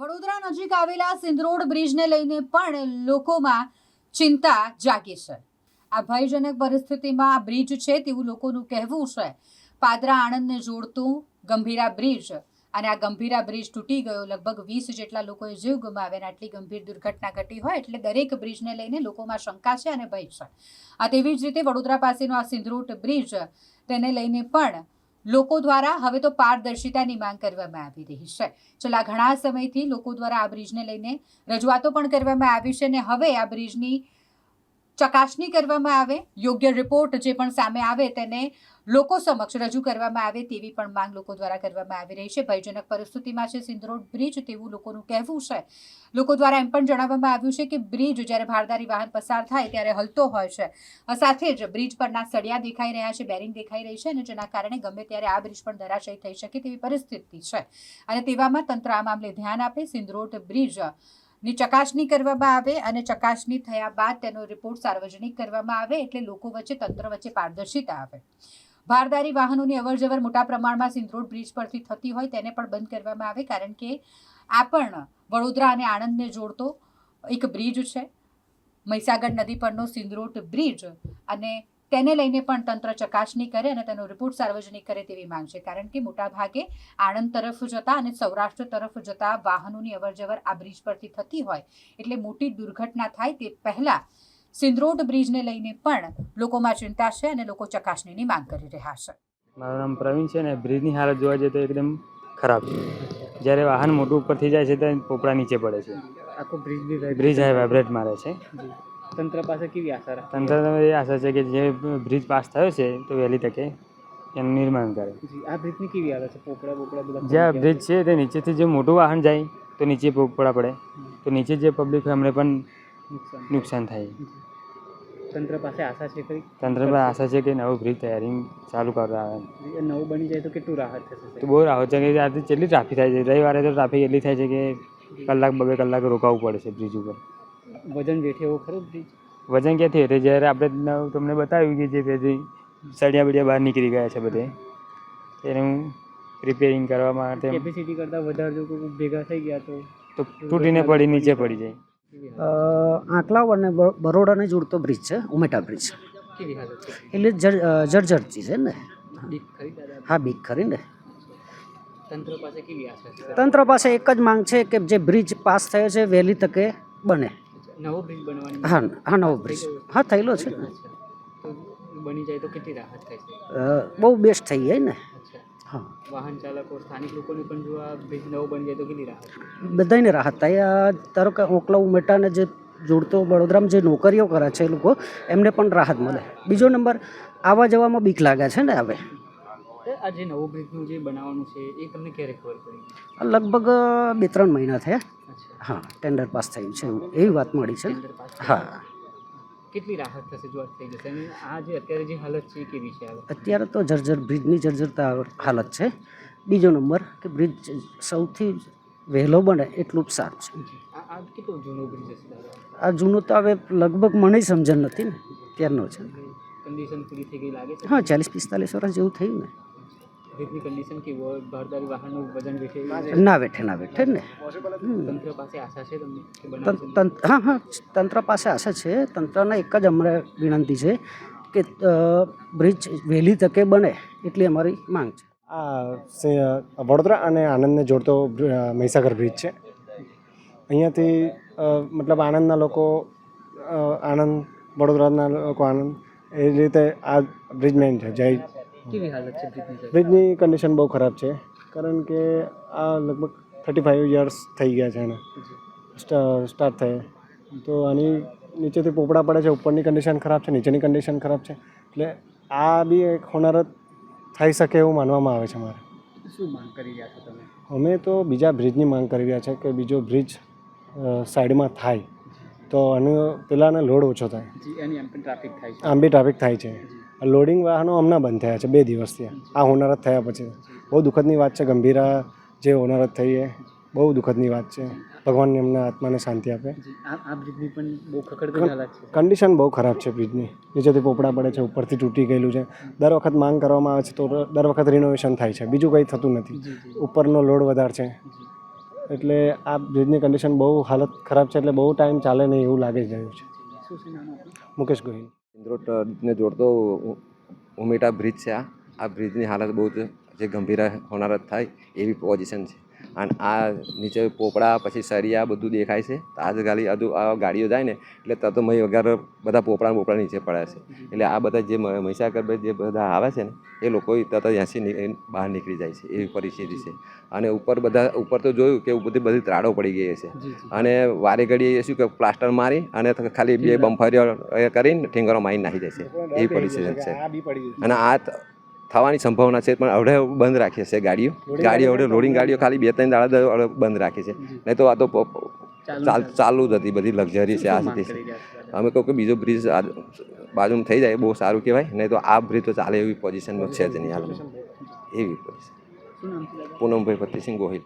વડોદરા નજીક આવેલા સિંદરોડ બ્રિજને લઈને પણ લોકોમાં ચિંતા જાગી છે। આ ભયજનક પરિસ્થિતિમાં આ બ્રિજ છે તેવું લોકોનું કહેવું છે। પાદરા આણંદને જોડતું ગંભીરા બ્રિજ અને આ ગંભીરા બ્રિજ તૂટી ગયો, લગભગ 20 જેટલા લોકોએ જીવ ગુમાવ્યા અને આટલી ગંભીર દુર્ઘટના ઘટી હોય એટલે દરેક બ્રિજને લઈને લોકોમાં શંકા છે અને ભય છે। આ તેવી જ રીતે વડોદરા પાસેનો આ સિંદરોડ બ્રિજ તેને લઈને પણ લોકો દ્વારા હવે તો પારદર્શિતાની માંગ કરવામાં આવી રહી છે। છેલ્લા ઘણા સમયથી લોકો દ્વારા આ બ્રિજને લઈને રજૂઆતો પણ કરવામાં આવી છે અને હવે આ બ્રિજની ચકાસણી કરવામાં આવે, યોગ્ય રિપોર્ટ જે પણ સામે આવે તેને લોકો સમક્ષ રજૂ કરવામાં આવે તેવી પણ માંગ લોકો દ્વારા કરવામાં આવી રહી છે। ભયજનક પરિસ્થિતિમાં છે સિંદરોડ બ્રિજ તેવું લોકોનું કહેવું છે। લોકો દ્વારા એમ પણ જણાવવામાં આવ્યું છે કે બ્રિજ જ્યારે ભારદારી વાહન પસાર થાય ત્યારે હલતો હોય છે, સાથે જ બ્રિજ પરના સળિયા દેખાઈ રહ્યા છે, બેરિંગ દેખાઈ રહી છે અને જેના કારણે ગમે ત્યારે આ બ્રિજ પણ ધરાશયી થઈ શકે તેવી પરિસ્થિતિ છે અને તેવામાં તંત્ર આ મામલે ધ્યાન આપે, સિંદરોડ બ્રિજની ચકાસણી કરવામાં આવે અને ચકાસણી થયા બાદ તેનો રિપોર્ટ સાર્વજનિક કરવામાં આવે એટલે લોકો વચ્ચે, તંત્ર વચ્ચે પારદર્શિતા આવે। ભારદારી વાહનોની અવરજવર મોટા પ્રમાણમાં સિંદરોડ બ્રિજ પરથી થતી હોય તેને પણ બંધ કરવામાં આવે, કારણ કે આ પણ વડોદરા અને આણંદને જોડતો એક બ્રિજ છે, મહીસાગર નદી પરનો સિંદરોડ બ્રિજ, અને તેને લઈને પણ તંત્ર ચકાસણી કરે અને તેનો રિપોર્ટ સાર્વજનિક કરે તેવી માંગ છે, કારણ કે મોટાભાગે આણંદ તરફ જતા અને સૌરાષ્ટ્ર તરફ જતા વાહનોની અવરજવર આ બ્રિજ પરથી થતી હોય એટલે મોટી દુર્ઘટના થાય તે પહેલા સિંદરોડ બ્રિજને લઈને પણ લોકોમાં ચિંતા છે અને લોકો ચકાસણીની માંગ કરી રહ્યા છે। મારું નામ પ્રવીણ છે ને બ્રિજની હાલત જોવા જઈએ તો એકદમ ખરાબ છે। જ્યારે વાહન મોટું ઉપરથી જાય છે ત્યારે પોપડા નીચે પડે છે, આખો બ્રિજ હાઈ વાઇબ્રેટ મારે છે। તંત્ર પાસે કેવી આશા રાખે? તંત્ર એ આશા છે કે જે બ્રિજ પાસ થયો છે તો વહેલી તકે એનું નિર્માણ કરે। આ બ્રિજની કેવી હાલત છે? પોપડા બધા જે આ બ્રિજ છે તે નીચેથી જે મોટું વાહન જાય તો નીચે પોપડા પડે, તો નીચે જે પબ્લિક હોય એમને પણ નુકસાન થાય। તંત્ર પાસે આશા છે ખરી? તંત્ર પર આશા છે કે નવું બ્રિજ તૈયારી ચાલુ કરવા આવે, નવું બની જાય તો કેટલું રાહત થશે? તો બહુ રાહત છે કે આજે કેટલી ટ્રાફિક થાય છે, રવિવારે તો ટ્રાફિક એટલી થાય છે કે કલાક 2 કલાક રોકાવું પડે છે બ્રિજ ઉપર। વજન વેઠે એવો ખરો બ્રિજ? વજન ક્યાંથી એટલે જ્યારે આપણે તમને બતાવ્યું કે જે પેલી સળિયા બળિયા બહાર નીકળી ગયા છે બધે, એનું રિપેરિંગ કરવા માટે કેપેસિટી કરતાં વધારે જો કોઈ ભેગા થઈ ગયા તો તૂટીને પડી નીચે પડી જાય। આંકલાવ અને બરોડાને જોડતો બ્રિજ છે, ઉમેટા બ્રિજ, કેવી હાલત છે? એટલે જર્જરથી છે ને। બીક ખરી દાદા? હા, બીક ખરી ને। તંત્ર પાસે કેવી આશા છે? તંત્ર પાસે એક જ માંગ છે કે જે બ્રિજ પાસ થયો છે વહેલી તકે બને। નવો બ્રિજ બનવાની હા, નવો બ્રિજ હા થયેલો છે ને। તો બની જાય તો કેટલી રાહત થાય છે? બહુ બેસ્ટ થઈ જાય ને। અચ્છા, હા, વાહન ચાલકો, સ્થાનિક લોકોને પણ જો આ બ્રિજ નવો બની જાય તો કેટલી રાહત? બધાને રાહત થાય। ધારો કે ઓકલા ઉમેટાને જે જોડતો વડોદરામાં જે નોકરીઓ કરે છે એ લોકો એમને પણ રાહત મળે। બીજો નંબર, આવવા જવામાં બીક લાગે છે ને હવે। આ જે નવો બ્રિજનું જે બનાવવાનું છે એ તમને ક્યારે ખબર પડી? લગભગ 2-3 મહિના થયા। અચ્છા, હા, ટેન્ડર પાસ થયું છે એવી વાત મળી છે। ટેન્ડર પાસ થયું. હા, કેટલી રાહત થશે જો આ થઈ જશે? અને આ જે અત્યારે જે હાલત છે એ કેવી છે હાલત? અત્યારે તો બ્રિજની જર્જરતા હાલત છે। બીજો નંબર કે બ્રિજ સૌથી વહેલો બને એટલું જ સારું છે। આ કેટલો જૂનો બ્રિજ હશે દાદા? આ જૂનું તો હવે લગભગ મને સમજણ નથી ને, ત્યારનો છે। કન્ડિશન પૂરી થઈ ગઈ લાગે છે? હા, 40-45 વર્ષ જેવું થયું ને। બ્રિજની કન્ડિશન કેવી હોય? ભારદારી વાહનનું વજન વેઠે ના બેઠે ને। તંત્ર પાસે આશા છે તમને કે બનાવશે? હા, તંત્ર પાસે આશા છે। તંત્રને એક જ અમને વિનંતી છે કે બ્રિજ વહેલી તકે બને એટલી અમારી માંગ છે। આ વડોદરા અને આણંદને જોડતો મહીસાગર બ્રિજ છે। અહીંયાથી મતલબ આણંદના લોકો આણંદ, વડોદરાના લોકો આણંદ, એ રીતે આ બ્રિજ મેઇન છે। કેવી હાલત છે બ્રિજની? બ્રિજની કન્ડિશન બહુ ખરાબ છે, કારણ કે આ લગભગ 35 યર્સ થઈ ગયા છે એને સ્ટાર્ટ થયે, તો આની નીચેથી પોપડા પડે છે, ઉપરની કન્ડિશન ખરાબ છે, નીચેની કન્ડિશન ખરાબ છે, એટલે આ બી એક હોનારત થઈ શકે એવું માનવામાં આવે છે મારે। શું માંગ કરી રહ્યા છો તમે? અમે તો બીજા બ્રિજની માંગ કરી રહ્યા છે કે બીજો બ્રિજ સાઈડમાં થાય તો પેલાને લોડ ઓછો થાય। એની આમ પણ ટ્રાફિક થાય છે? આમ બી ટ્રાફિક થાય છે। લોડિંગ વાહનો હમણાં બંધ થયા છે 2 દિવસથી, આ હોનારત થયા પછી। બહુ દુઃખદની વાત છે। ગંભીરા જે હોનારત થઈ એ બહુ દુઃખદની વાત છે। ભગવાન એમના આત્માને શાંતિ આપે। આ બ્રિજની પણ બહુ ખખડતી હાલત છે? કન્ડિશન બહુ ખરાબ છે બ્રિજની, નીચેથી પોપડા પડે છે, ઉપરથી તૂટી ગયેલું છે। દર વખત માંગ કરવામાં આવે છે તો દર વખત રિનોવેશન થાય છે, બીજું કંઈ થતું નથી। ઉપરનો લોડ વધારે છે એટલે આ બ્રિજની કન્ડિશન બહુ હાલત ખરાબ છે, એટલે બહુ ટાઈમ ચાલે નહીં એવું લાગી જ રહ્યું છે. શું છે નામ આપનું? મુકેશ ગોહિલ. સિંદરોડને જોડતો ઉમેટા બ્રિજ છે. આ બ્રિજની હાલત બહુ જ જે ગંભીર હોનારત થાય એવી પોઝિશન છે. અને આ નીચે પોપડા પછી સળિયા બધું દેખાય છે. આજ હજુ આ ગાડીઓ જાય ને એટલે તરત મય વગર બધા પોપડા નીચે પડ્યા છે. એટલે આ બધા જે મહીસાગર જે બધા આવે છે ને એ લોકો તરત ત્યાંથી બહાર નીકળી જાય છે એવી પરિસ્થિતિ છે. અને ઉપર તો જોયું કે બધી ત્રાડો પડી ગઈ છે. અને વારે ઘડીએ શું કે પ્લાસ્ટર મારી અને ખાલી 2 બમ્ફરીઓ કરીને ઠીંગરો મારી નાખી જાય છે એવી પરિસ્થિતિ છે. અને આ થવાની સંભાવના છે, પણ હવે બંધ રાખી છે ગાડીઓ હવે લોડિંગ ગાડીઓ ખાલી 2-3 દાડા બંધ રાખી છે. નહીં તો આ તો ચાલુ જ હતી, બધી લક્ઝરી છે. આ સ્થિતિ છે. અમે કહું કે બીજો બ્રિજ બાજુમાં થઈ જાય બહુ સારું કહેવાય. નહીં તો આ બ્રિજ તો ચાલે એવી પોઝિશનમાં છે જ નહીં હાલમાં એવી પોઝિશન. શું નામ છે દાદા? પૂનમભાઈ ફતેહસિંહ ગોહિલ.